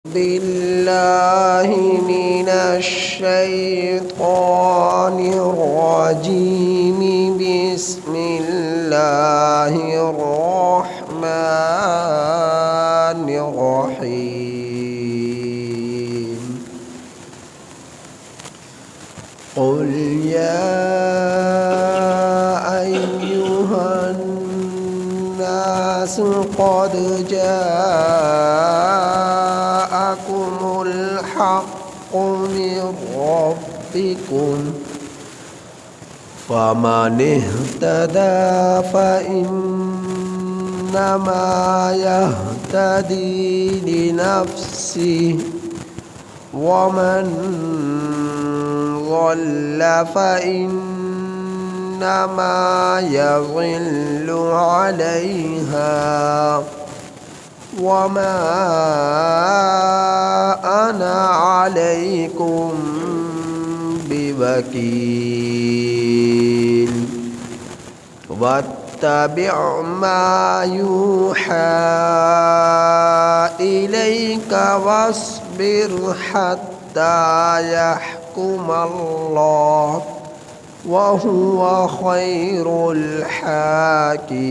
بالله من الشيطان الرجيم. بسم الله الرحمن الرحيم. قل يا أيها الناس قد جاءكم الحق من ربكم فمن اهتدى فإنما يهتدي لنفسه ومن ضل فإنما يضل عليها وما أنا عليكم بوكيل. واتبع ما يوحى إليك واصبر حتى يحكم الله وهو خير الحاكمين.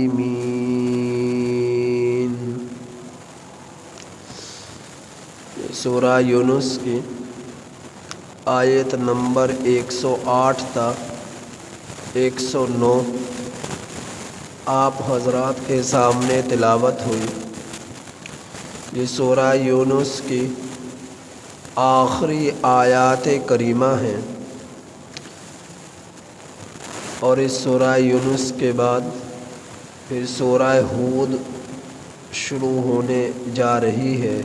سورہ یونس کی آیت نمبر 108 تا 109 آپ حضرات کے سامنے تلاوت ہوئی. یہ سورہ یونس کی آخری آیات کریمہ ہیں اور اس سورہ یونس کے بعد پھر سورہ ہود شروع ہونے جا رہی ہے.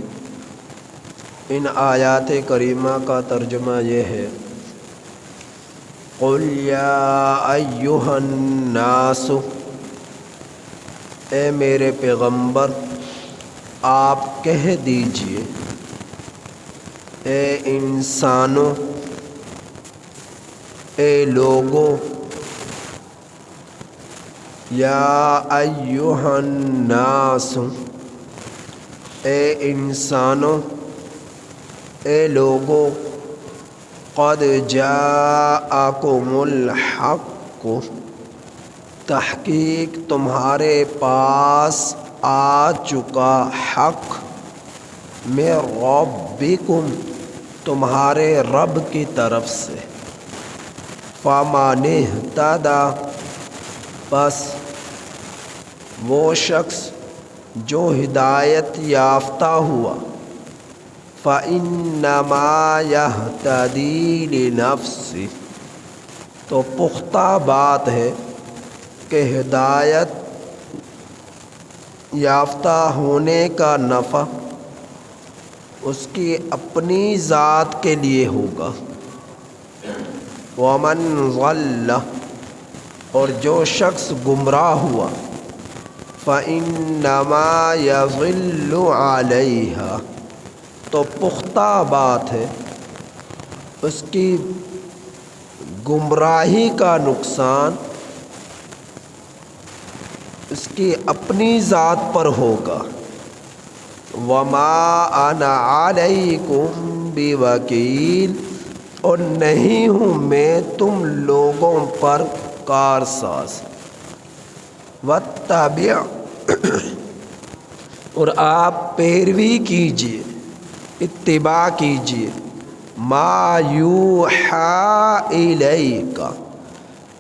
ان آیات کریمہ کا ترجمہ یہ ہے: قل یا ایہا الناس، اے میرے پیغمبر آپ کہہ دیجئے، اے انسانوں، اے لوگوں، یا ایہا الناس، اے انسانوں، اے لوگوں، قد جاءکم الحق، تحقیق تمہارے پاس آ چکا حق، من ربکم، تمہارے رب کی طرف سے، فمن اہتدی، بس وہ شخص جو ہدایت یافتہ ہوا، فَإِنَّمَا يَهْتَدِي لِنَفْسِهِ، تو پختہ بات ہے کہ ہدایت یافتہ ہونے کا نفع اس کی اپنی ذات کے لیے ہوگا. وَمَنْ ضَلَّ، اور جو شخص گمراہ ہوا، فَإِنَّمَا يَضِلُّ عَلَيْهَا، تو پختہ بات ہے اس کی گمراہی کا نقصان اس کی اپنی ذات پر ہوگا. وَمَا أَنَا عَلَيْكُمْ بِوَكِيلٍ، اور نہیں ہوں میں تم لوگوں پر کارساز. وَاتَّبِعْ، اور آپ پیروی کیجئے، اتباع کیجئے، ما یوحیٰ الیک،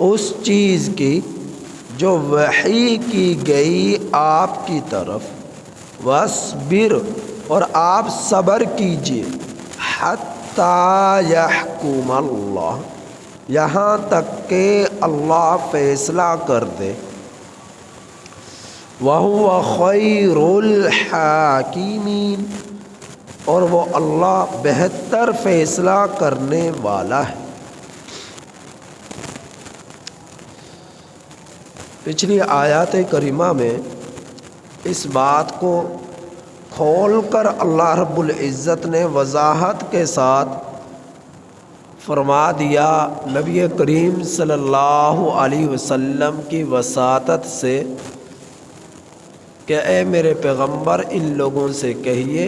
اس چیز کی جو وحی کی گئی آپ کی طرف. واصبر، اور آپ صبر کیجئے، حتیٰ یحکم اللہ، یہاں تک کہ اللہ فیصلہ کر دے. وَهُوَ خَيْرُ الْحَاكِمِينَ، اور وہ اللہ بہتر فیصلہ کرنے والا ہے. پچھلی آیات کریمہ میں اس بات کو کھول کر اللہ رب العزت نے وضاحت کے ساتھ فرما دیا نبی کریم صلی اللہ علیہ وسلم کی وساطت سے کہ اے میرے پیغمبر ان لوگوں سے کہیے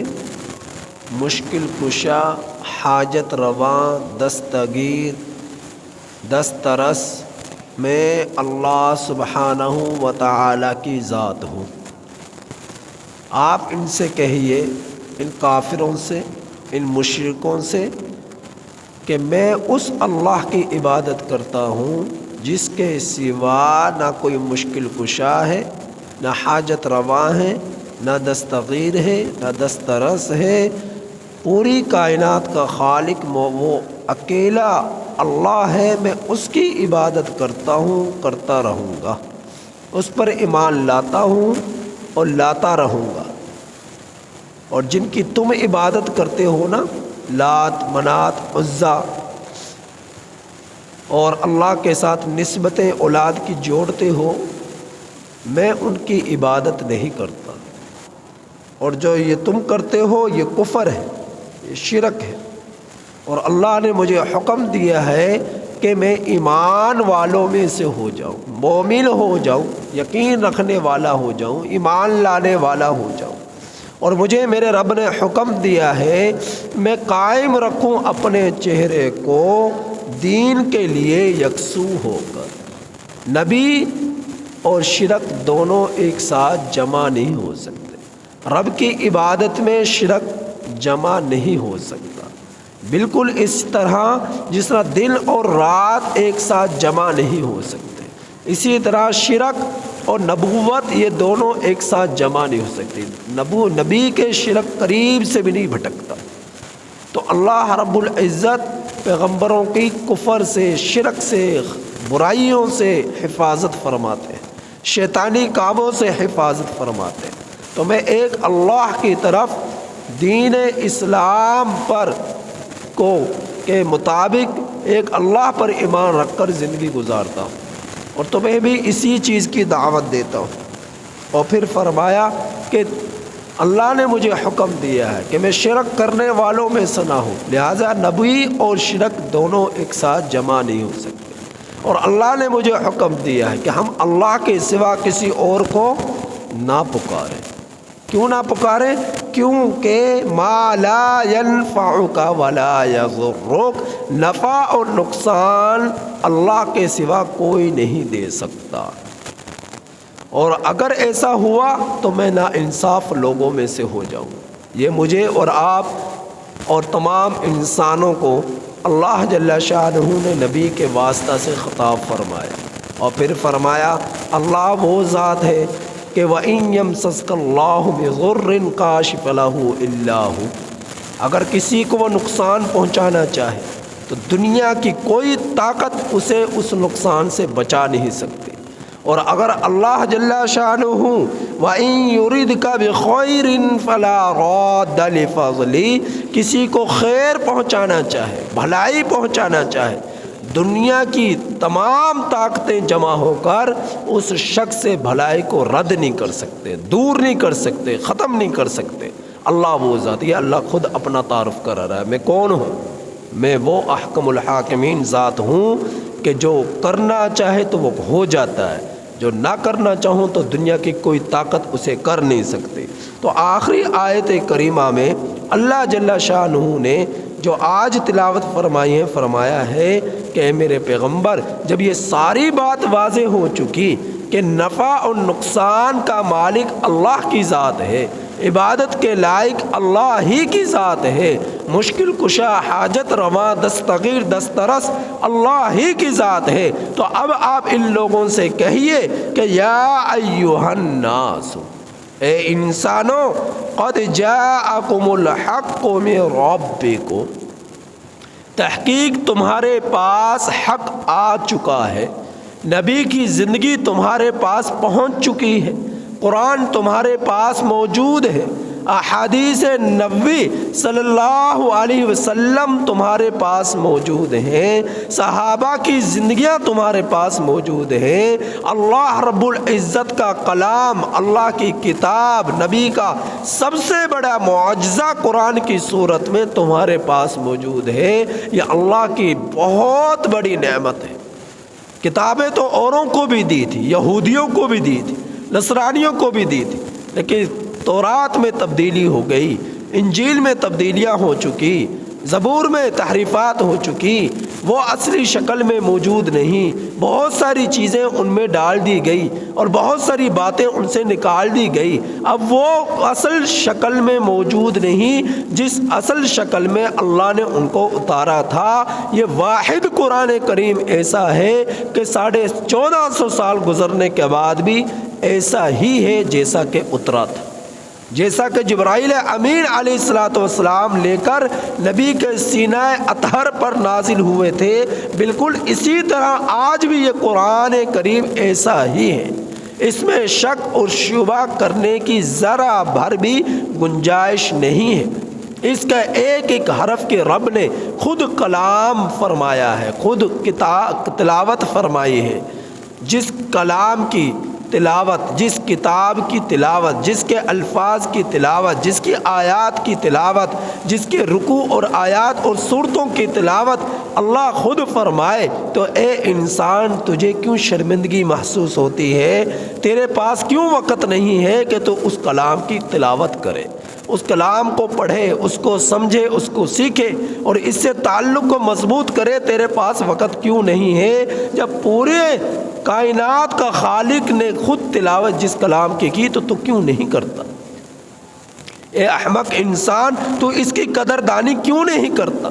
مشکل کشا، حاجت رواں، دستگیر، دسترس میں اللہ سبحانہ و تعالی کی ذات ہوں۔ آپ ان سے کہیے، ان کافروں سے، ان مشرکوں سے، کہ میں اس اللہ کی عبادت کرتا ہوں جس کے سوا نہ کوئی مشکل کشا ہے، نہ حاجت رواں ہے، نہ دستگیر ہے، نہ دسترس ہے۔ پوری کائنات کا خالق وہ اکیلا اللہ ہے، میں اس کی عبادت کرتا ہوں، کرتا رہوں گا، اس پر ایمان لاتا ہوں اور لاتا رہوں گا۔ اور جن کی تم عبادت کرتے ہو نا، لات، منات، عزا، اور اللہ کے ساتھ نسبتیں اولاد کی جوڑتے ہو، میں ان کی عبادت نہیں کرتا۔ اور جو یہ تم کرتے ہو یہ کفر ہے، یہ شرک ہے۔ اور اللہ نے مجھے حکم دیا ہے کہ میں ایمان والوں میں سے ہو جاؤں، مومن ہو جاؤں، یقین رکھنے والا ہو جاؤں، ایمان لانے والا ہو جاؤں۔ اور مجھے میرے رب نے حکم دیا ہے میں قائم رکھوں اپنے چہرے کو دین کے لیے یکسو ہو کر۔ نبی اور شرک دونوں ایک ساتھ جمع نہیں ہو سکتے۔ رب کی عبادت میں شرک جمع نہیں ہو سکتا، بالکل اس طرح جس طرح دن اور رات ایک ساتھ جمع نہیں ہو سکتے، اسی طرح شرک اور نبوت یہ دونوں ایک ساتھ جمع نہیں ہو سکتی۔ نبی کے شرک قریب سے بھی نہیں بھٹکتا۔ تو اللہ رب العزت پیغمبروں کی کفر سے، شرک سے، برائیوں سے حفاظت فرماتے ہیں، شیطانی کاموں سے حفاظت فرماتے ہیں۔ تو میں ایک اللہ کی طرف دین اسلام پر کے مطابق ایک اللہ پر ایمان رکھ کر زندگی گزارتا ہوں، اور تمہیں بھی اسی چیز کی دعوت دیتا ہوں۔ اور پھر فرمایا کہ اللہ نے مجھے حکم دیا ہے کہ میں شرک کرنے والوں میں سے نہ ہوں، لہٰذا نبی اور شرک دونوں ایک ساتھ جمع نہیں ہو سکتے۔ اور اللہ نے مجھے حکم دیا ہے کہ ہم اللہ کے سوا کسی اور کو نہ پکاریں۔ کیوں نہ پکاریں؟ کیونکہ ما لا ينفعک ولا یضرک، نفع اور نقصان اللہ کے سوا کوئی نہیں دے سکتا۔ اور اگر ایسا ہوا تو میں ناانصاف لوگوں میں سے ہو جاؤں۔ یہ مجھے اور آپ اور تمام انسانوں کو اللہ جل شانہ نے نبی کے واسطہ سے خطاب فرمایا۔ اور پھر فرمایا اللہ وہ ذات ہے کہ وَإِن يَمْسَسْكَ اللَّهُ بِضُرٍّ كَاشِفَ لَهُ إِلَّا هُوَ، اگر کسی کو وہ نقصان پہنچانا چاہے تو دنیا کی کوئی طاقت اسے اس نقصان سے بچا نہیں سکتی۔ اور اگر اللہ جل شانہ وَإِن يُرِدْكَ بِخَيْرٍ فَلَا رَادَّ لِفَضْلِهِ، کسی کو خیر پہنچانا چاہے، بھلائی پہنچانا چاہے، دنیا کی تمام طاقتیں جمع ہو کر اس شخص سے بھلائی کو رد نہیں کر سکتے، دور نہیں کر سکتے، ختم نہیں کر سکتے۔ اللہ وہ ذات، یہ اللہ خود اپنا تعارف کرا رہا ہے، میں کون ہوں؟ میں وہ احکم الحاکمین ذات ہوں کہ جو کرنا چاہے تو وہ ہو جاتا ہے، جو نہ کرنا چاہوں تو دنیا کی کوئی طاقت اسے کر نہیں سکتی۔ تو آخری آیت کریمہ میں اللہ جل شانہ نے جو آج تلاوت فرمائی ہے، فرمایا ہے کہ اے میرے پیغمبر، جب یہ ساری بات واضح ہو چکی کہ نفع اور نقصان کا مالک اللہ کی ذات ہے، عبادت کے لائق اللہ ہی کی ذات ہے، مشکل کشا، حاجت رواں، دستگیر، دسترس اللہ ہی کی ذات ہے، تو اب آپ ان لوگوں سے کہیے کہ یا ایھا الناس، اے انسانوں، قد جاءکم الحق من ربکم، تحقیق تمہارے پاس حق آ چکا ہے، نبی کی زندگی تمہارے پاس پہنچ چکی ہے، قرآن تمہارے پاس موجود ہے، احادیث نبوی صلی اللہ علیہ وسلم تمہارے پاس موجود ہیں، صحابہ کی زندگیاں تمہارے پاس موجود ہیں، اللہ رب العزت کا کلام، اللہ کی کتاب، نبی کا سب سے بڑا معجزہ قرآن کی صورت میں تمہارے پاس موجود ہے۔ یہ اللہ کی بہت بڑی نعمت ہے۔ کتابیں تو اوروں کو بھی دی تھی، یہودیوں کو بھی دی تھی، نصرانیوں کو بھی دی تھی، لیکن تورات میں تبدیلی ہو گئی، انجیل میں تبدیلیاں ہو چکی، زبور میں تحریفات ہو چکی، وہ اصلی شکل میں موجود نہیں، بہت ساری چیزیں ان میں ڈال دی گئی اور بہت ساری باتیں ان سے نکال دی گئی۔ اب وہ اصل شکل میں موجود نہیں جس اصل شکل میں اللہ نے ان کو اتارا تھا۔ یہ واحد قرآن کریم ایسا ہے کہ 1450 سال گزرنے کے بعد بھی ایسا ہی ہے جیسا کہ اترا تھا، جیسا کہ جبرائیل امین علیہ الصلوۃ والسلام لے کر نبی کے سینہ اطہر پر نازل ہوئے تھے، بالکل اسی طرح آج بھی یہ قرآن کریم ایسا ہی ہے۔ اس میں شک اور شبہ کرنے کی ذرا بھر بھی گنجائش نہیں ہے۔ اس کا ایک ایک حرف کے رب نے خود کلام فرمایا ہے، خود تلاوت فرمائی ہے۔ جس کلام کی تلاوت، جس کتاب کی تلاوت، جس کے الفاظ کی تلاوت، جس کی آیات کی تلاوت، جس کے رکوع اور آیات اور صورتوں کی تلاوت اللہ خود فرمائے تو اے انسان تجھے کیوں شرمندگی محسوس ہوتی ہے؟ تیرے پاس کیوں وقت نہیں ہے کہ تو اس کلام کی تلاوت کرے، اس کلام کو پڑھے، اس کو سمجھے، اس کو سیکھے اور اس سے تعلق کو مضبوط کرے؟ تیرے پاس وقت کیوں نہیں ہے جب پورے کائنات کا خالق نے خود تلاوت جس کلام کی تو کیوں نہیں کرتا؟ اے احمق انسان، تو اس کی قدردانی کیوں نہیں کرتا؟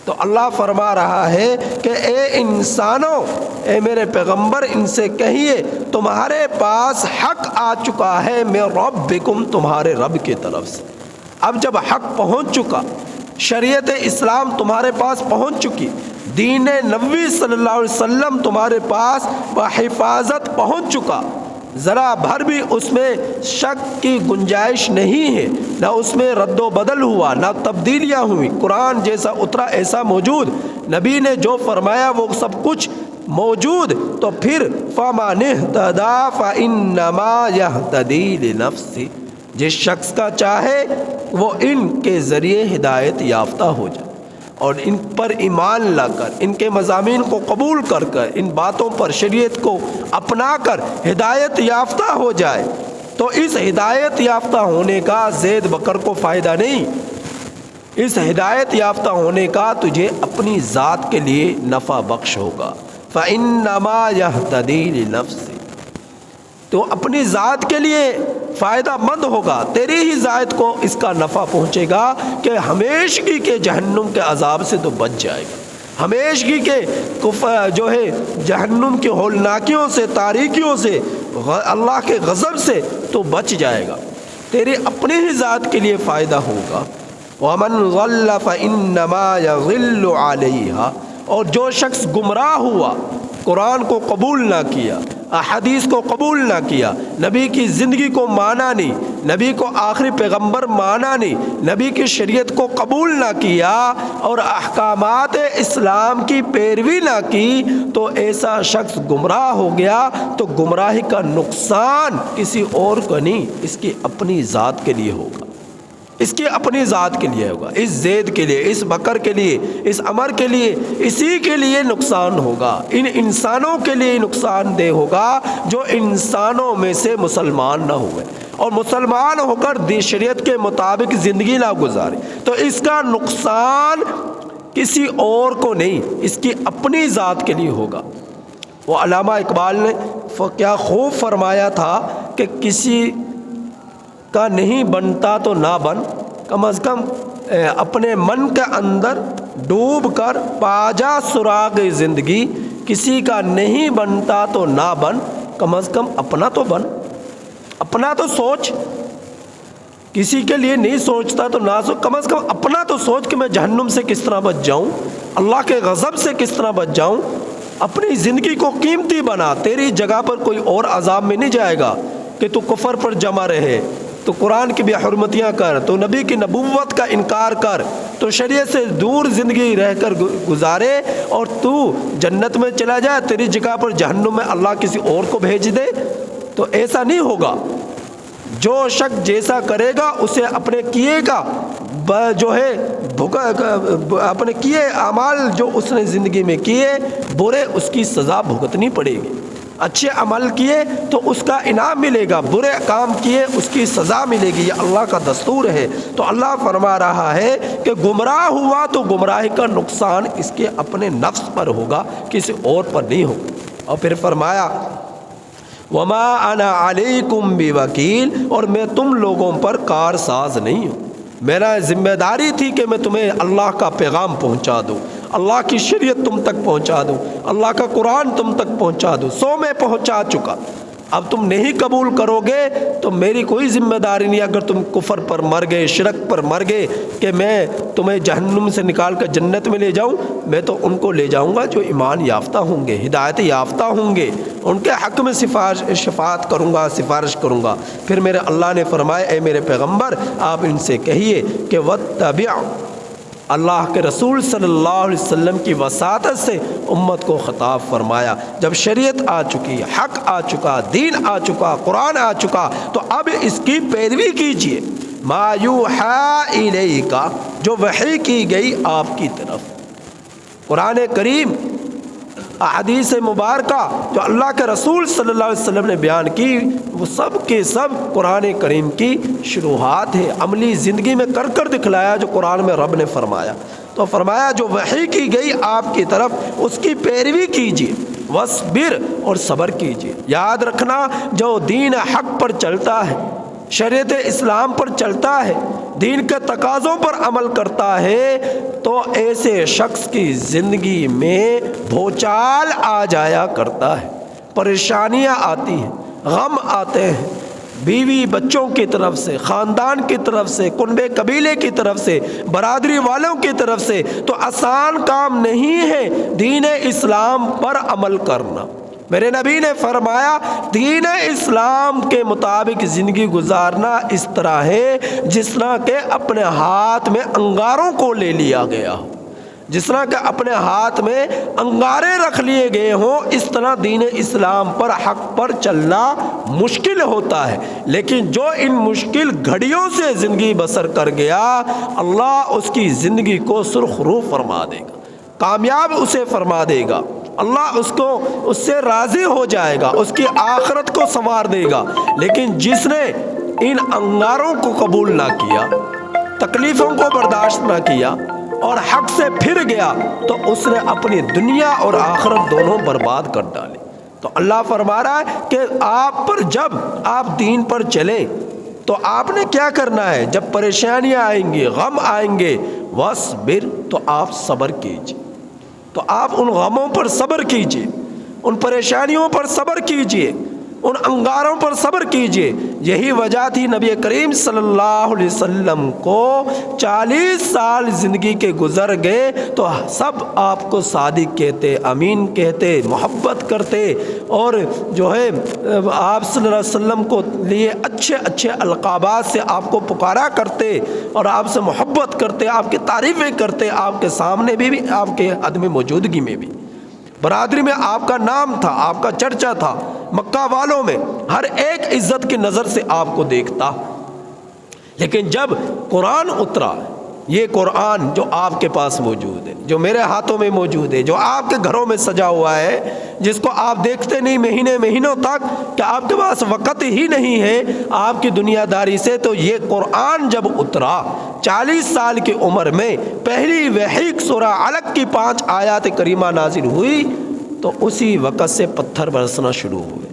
تو اللہ فرما رہا ہے کہ اے انسانوں، اے میرے پیغمبر ان سے کہیے تمہارے پاس حق آ چکا ہے من ربکم، تمہارے رب کی طرف سے۔ اب جب حق پہنچ چکا، شریعت اسلام تمہارے پاس پہنچ چکی، دین نبوی صلی اللہ علیہ وسلم تمہارے پاس بحفاظت پہنچ چکا، ذرا بھر بھی اس میں شک کی گنجائش نہیں ہے، نہ اس میں رد و بدل ہوا، نہ تبدیلیاں ہوئی۔ قرآن جیسا اترا ایسا موجود، نبی نے جو فرمایا وہ سب کچھ موجود، تو پھر فَمَنِ اهْتَدَىٰ فَإِنَّمَا يَهْتَدِي لِنَفْسِهِ، جس شخص کا چاہے وہ ان کے ذریعے ہدایت یافتہ ہو جائے اور ان پر ایمان لا کر، ان کے مضامین کو قبول کر کر، ان باتوں پر شریعت کو اپنا کر ہدایت یافتہ ہو جائے، تو اس ہدایت یافتہ ہونے کا زید بکر کو فائدہ نہیں، اس ہدایت یافتہ ہونے کا تجھے اپنی ذات کے لیے نفع بخش ہوگا۔ فَإِنَّمَا يَهْتَدِي لِنَفْسِهِ، تو اپنی ذات کے لیے فائدہ مند ہوگا، تیری ہی ذات کو اس کا نفع پہنچے گا کہ ہمیشگی کے جہنم کے عذاب سے تو بچ جائے گا، ہمیشگی کے جو ہے جہنم کی ہولناکیوں سے، تاریکیوں سے، اللہ کے غضب سے تو بچ جائے گا، تیری اپنی ہی ذات کے لیے فائدہ ہوگا۔ وَمَنْ ضَلَّ فَإِنَّمَا يَضِلُّ عَلَيْهَا، اور جو شخص گمراہ ہوا، قرآن کو قبول نہ کیا، احادیث کو قبول نہ کیا، نبی کی زندگی کو مانا نہیں، نبی کو آخری پیغمبر مانا نہیں، نبی کی شریعت کو قبول نہ کیا اور احکامات اسلام کی پیروی نہ کی، تو ایسا شخص گمراہ ہو گیا۔ تو گمراہی کا نقصان کسی اور کو نہیں، اس کی اپنی ذات کے لیے ہوگا، اس کی اپنی ذات کے لیے ہوگا، اس زید کے لیے، اس بکر کے لیے، اس عمر کے لیے، اسی کے لیے نقصان ہوگا، ان انسانوں کے لیے نقصان دہ ہوگا جو انسانوں میں سے مسلمان نہ ہوئے اور مسلمان ہو کر شریعت کے مطابق زندگی نہ گزارے، تو اس کا نقصان کسی اور کو نہیں، اس کی اپنی ذات کے لیے ہوگا۔ وہ علامہ اقبال نے کیا خوب فرمایا تھا کہ کسی کا نہیں بنتا تو نہ بن، کم از کم اپنے من کے اندر ڈوب کر پا جا سراغ زندگی، کسی کا نہیں بنتا تو نہ بن، کم از کم اپنا تو بن، اپنا تو سوچ، کسی کے لیے نہیں سوچتا تو نہ سوچ، کم از کم اپنا تو سوچ کہ میں جہنم سے کس طرح بچ جاؤں، اللہ کے غضب سے کس طرح بچ جاؤں، اپنی زندگی کو قیمتی بنا، تیری جگہ پر کوئی اور عذاب میں نہیں جائے گا کہ تو کفر پر جمع رہے، تو قرآن کی بے حرمتیاں کر، تو نبی کی نبوت کا انکار کر، تو شریعت سے دور زندگی رہ کر گزارے اور تو جنت میں چلا جائے، تیری جگہ پر جہنم میں اللہ کسی اور کو بھیج دے، تو ایسا نہیں ہوگا۔ جو شخص جیسا کرے گا اسے اپنے کیے کا جو ہے اپنے کیے اعمال جو اس نے زندگی میں کیے برے، اس کی سزا بھگتنی پڑے گی۔ اچھے عمل کیے تو اس کا انعام ملے گا، برے کام کیے اس کی سزا ملے گی، یہ اللہ کا دستور ہے۔ تو اللہ فرما رہا ہے کہ گمراہ ہوا تو گمراہی کا نقصان اس کے اپنے نفس پر ہوگا، کسی اور پر نہیں ہوگا۔ اور پھر فرمایا وما انا علیکم بوکیل، اور میں تم لوگوں پر کارساز نہیں ہوں، میرا ذمہ داری تھی کہ میں تمہیں اللہ کا پیغام پہنچا دوں، اللہ کی شریعت تم تک پہنچا دوں، اللہ کا قرآن تم تک پہنچا دوں، میں پہنچا چکا۔ اب تم نہیں قبول کرو گے تو میری کوئی ذمہ داری نہیں۔ اگر تم کفر پر مر گئے، شرک پر مر گئے کہ میں تمہیں جہنم سے نکال کر جنت میں لے جاؤں، میں تو ان کو لے جاؤں گا جو ایمان یافتہ ہوں گے، ہدایت یافتہ ہوں گے، ان کے حق میں شفاعت کروں گا، سفارش کروں گا۔ پھر میرے اللہ نے فرمایا اے میرے پیغمبر آپ ان سے کہیے کہ واتبع، اللہ کے رسول صلی اللہ علیہ وسلم کی وساطت سے امت کو خطاب فرمایا، جب شریعت آ چکی، حق آ چکا، دین آ چکا، قرآن آ چکا، تو اب اس کی پیروی کیجیے۔ ما یوحی الیک، جو وحی کی گئی آپ کی طرف، قرآن کریم، احادیث مبارکہ جو اللہ کے رسول صلی اللہ علیہ وسلم نے بیان کی، وہ سب کے سب قرآن کریم کی شروحات ہے، عملی زندگی میں کر کر دکھلایا جو قرآن میں رب نے فرمایا۔ تو فرمایا جو وحی کی گئی آپ کی طرف اس کی پیروی کیجیے، وصبر، اور صبر کیجیے۔ یاد رکھنا جو دین حق پر چلتا ہے، شریعت اسلام پر چلتا ہے، دین کے تقاضوں پر عمل کرتا ہے، تو ایسے شخص کی زندگی میں بھوچال آ جایا کرتا ہے، پریشانیاں آتی ہیں، غم آتے ہیں، بیوی بچوں کی طرف سے، خاندان کی طرف سے، کنبے قبیلے کی طرف سے، برادری والوں کی طرف سے، تو آسان کام نہیں ہے دین اسلام پر عمل کرنا۔ میرے نبی نے فرمایا دین اسلام کے مطابق زندگی گزارنا اس طرح ہے جس طرح کہ اپنے ہاتھ میں انگاروں کو لے لیا گیا ہو، جس طرح کہ اپنے ہاتھ میں انگارے رکھ لیے گئے ہوں، اس طرح دین اسلام پر حق پر چلنا مشکل ہوتا ہے۔ لیکن جو ان مشکل گھڑیوں سے زندگی بسر کر گیا، اللہ اس کی زندگی کو سرخ رو فرما دے گا، کامیاب اسے فرما دے گا، اللہ اس سے راضی ہو جائے گا، اس کی آخرت کو سنوار دے گا۔ لیکن جس نے ان انگاروں کو قبول نہ کیا، تکلیفوں کو برداشت نہ کیا اور حق سے پھر گیا، تو اس نے اپنی دنیا اور آخرت دونوں برباد کر ڈالی۔ تو اللہ فرما رہا ہے کہ آپ پر جب آپ دین پر چلے تو آپ نے کیا کرنا ہے، جب پریشانیاں آئیں گی، غم آئیں گے، وَاصْبِرْ، تو آپ صبر کیجیے، تو آپ ان غموں پر صبر کیجیے، ان پریشانیوں پر صبر کیجیے، ان انگاروں پر صبر کیجیے۔ یہی وجہ تھی نبی کریم صلی اللہ علیہ وسلم کو 40 سال زندگی کے گزر گئے تو سب آپ کو صادق کہتے، امین کہتے، محبت کرتے، اور جو ہے آپ صلی اللہ علیہ وسلم کو لیے اچھے اچھے القابات سے آپ کو پکارا کرتے اور آپ سے محبت کرتے، آپ کی تعریفیں کرتے، آپ کے سامنے بھی آپ کے عدم موجودگی میں بھی۔ برادری میں آپ کا نام تھا، آپ کا چرچا تھا، مکہ والوں میں ہر ایک عزت کی نظر سے آپ کو دیکھتا۔ لیکن جب قرآن اترا، یہ قرآن جو آپ کے پاس موجود ہے، جو میرے ہاتھوں میں موجود ہے، جو آپ کے گھروں میں سجا ہوا ہے، جس کو آپ دیکھتے نہیں مہینوں تک کہ آپ کے پاس وقت ہی نہیں ہے آپ کی دنیا داری سے، تو یہ قرآن جب اترا 40 سال کی عمر میں، پہلی وحی سورہ علق کی 5 آیات کریمہ نازل ہوئی، تو اسی وقت سے پتھر برسنا شروع ہوئے،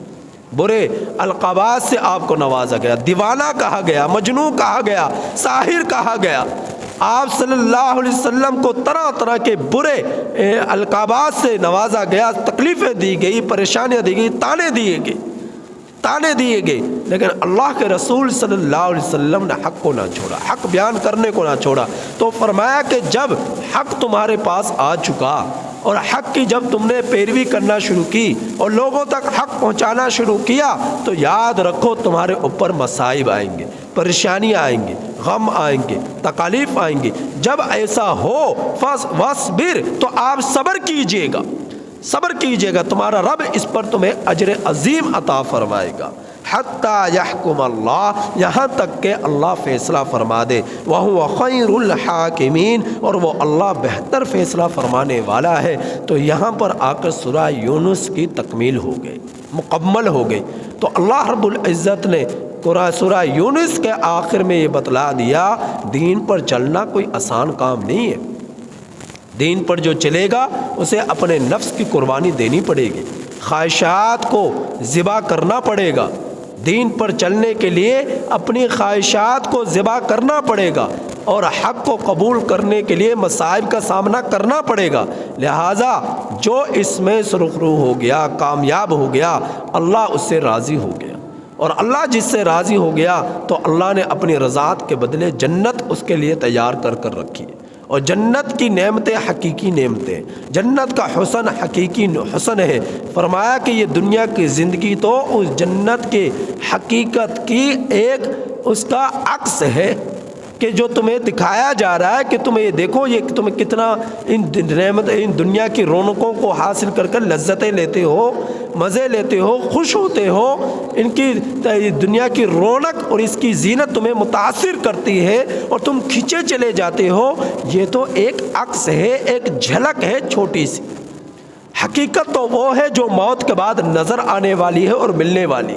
برے القابات سے آپ کو نوازا گیا، دیوانہ کہا گیا، مجنون کہا گیا، ساحر کہا گیا۔ آپ صلی اللہ علیہ وسلم کو طرح طرح کے برے القابات سے نوازا گیا، تکلیفیں دی گئی، پریشانیاں دی گئی، تانے دیے گئے، لیکن اللہ کے رسول صلی اللہ علیہ وسلم نے حق کو نہ چھوڑا، حق بیان کرنے کو نہ چھوڑا۔ تو فرمایا کہ جب حق تمہارے پاس آ چکا اور حق کی جب تم نے پیروی کرنا شروع کی اور لوگوں تک حق پہنچانا شروع کیا، تو یاد رکھو تمہارے اوپر مصائب آئیں گے، پریشانیاں آئیں گے، غم آئیں گے، تکالیف آئیں گی۔ جب ایسا ہو فَاصْبِرْ، تو آپ صبر کیجئے گا، تمہارا رب اس پر تمہیں اجر عظیم عطا فرمائے گا۔ حتیٰ یحکم اللہ، یہاں تک کہ اللہ فیصلہ فرما دے، وَهُوَ خَيْرُ الْحَاكِمِينَ، اور وہ اللہ بہتر فیصلہ فرمانے والا ہے۔ تو یہاں پر آ کر سورہ یونس کی تکمیل ہو گئی۔ مکمل ہو گئی۔ تو اللہ رب العزت نے سورہ یونس کے آخر میں یہ بتلا دیا دین پر چلنا کوئی آسان کام نہیں ہے۔ دین پر جو چلے گا اسے اپنے نفس کی قربانی دینی پڑے گی، خواہشات کو ذبح کرنا پڑے گا۔ دین پر چلنے کے لیے اپنی خواہشات کو ذبح کرنا پڑے گا اور حق کو قبول کرنے کے لیے مصائب کا سامنا کرنا پڑے گا۔ لہٰذا جو اس میں سرخرو ہو گیا، کامیاب ہو گیا، اللہ اس سے راضی ہو گیا، اور اللہ جس سے راضی ہو گیا تو اللہ نے اپنی رضاعت کے بدلے جنت اس کے لیے تیار کر رکھی ہے۔ اور جنت کی نعمتیں حقیقی نعمتیں، جنت کا حسن حقیقی حسن ہے۔ فرمایا کہ یہ دنیا کی زندگی تو اس جنت کے حقیقت کی ایک اس کا عکس ہے کہ جو تمہیں دکھایا جا رہا ہے کہ تم یہ دیکھو یہ تم کتنا ان نعمت ان دنیا کی رونقوں کو حاصل کر لذتیں لیتے ہو، مزے لیتے ہو، خوش ہوتے ہو۔ ان کی دنیا کی رونق اور اس کی زینت تمہیں متاثر کرتی ہے اور تم کھنچے چلے جاتے ہو۔ یہ تو ایک عکس ہے، ایک جھلک ہے چھوٹی سی۔ حقیقت تو وہ ہے جو موت کے بعد نظر آنے والی ہے اور ملنے والی۔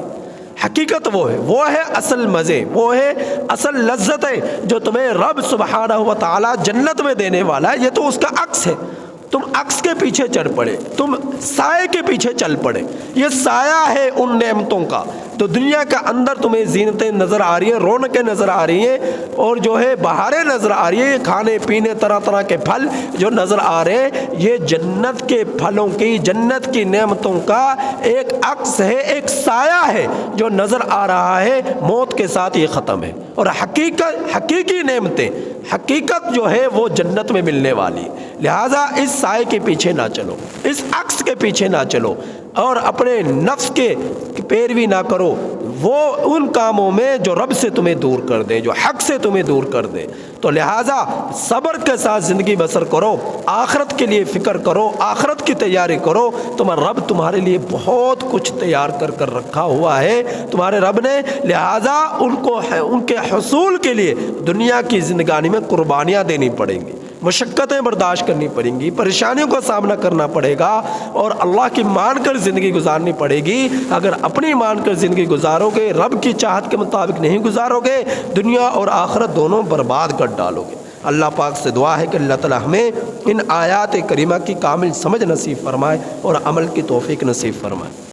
حقیقت وہ ہے اصل مزے، وہ ہے اصل لذتیں جو تمہیں رب سبحانہ و تعالی جنت میں دینے والا ہے۔ یہ تو اس کا عکس ہے۔ تم عکس کے پیچھے چڑھ پڑے، تم سائے کے پیچھے چل پڑے۔ یہ سایہ ہے ان نعمتوں کا۔ تو دنیا کے اندر تمہیں زینتیں نظر آ رہی ہیں، رونقیں نظر آ رہی ہیں، اور جو ہے بہاریں نظر آ رہی ہیں، یہ کھانے پینے طرح طرح کے پھل جو نظر آ رہے ہیں، یہ جنت کے پھلوں کی، جنت کی نعمتوں کا ایک عکس ہے، ایک سایہ ہے جو نظر آ رہا ہے۔ موت کے ساتھ یہ ختم ہے، اور حقیقی نعمتیں، حقیقت جو ہے وہ جنت میں ملنے والی ہے۔ لہٰذا اس سائے کے پیچھے نہ چلو، اس عکس کے پیچھے نہ چلو، اور اپنے نفس کے پیروی نہ کرو وہ ان کاموں میں جو رب سے تمہیں دور کر دیں، جو حق سے تمہیں دور کر دیں۔ تو لہٰذا صبر کے ساتھ زندگی بسر کرو، آخرت کے لیے فکر کرو، آخرت کی تیاری کرو۔ تمہارا رب تمہارے لیے بہت کچھ تیار کر رکھا ہوا ہے تمہارے رب نے۔ لہٰذا ان کے حصول کے لیے دنیا کی زندگانی میں قربانیاں دینی پڑیں گی، مشقتیں برداشت کرنی پڑیں گی، پریشانیوں کا سامنا کرنا پڑے گا، اور اللہ کی مان کر زندگی گزارنی پڑے گی۔ اگر اپنی مان کر زندگی گزارو گے، رب کی چاہت کے مطابق نہیں گزارو گے، دنیا اور آخرت دونوں برباد کر ڈالو گے۔ اللہ پاک سے دعا ہے کہ اللہ تعالی ہمیں ان آیات کریمہ کی کامل سمجھ نصیب فرمائے اور عمل کی توفیق نصیب فرمائے۔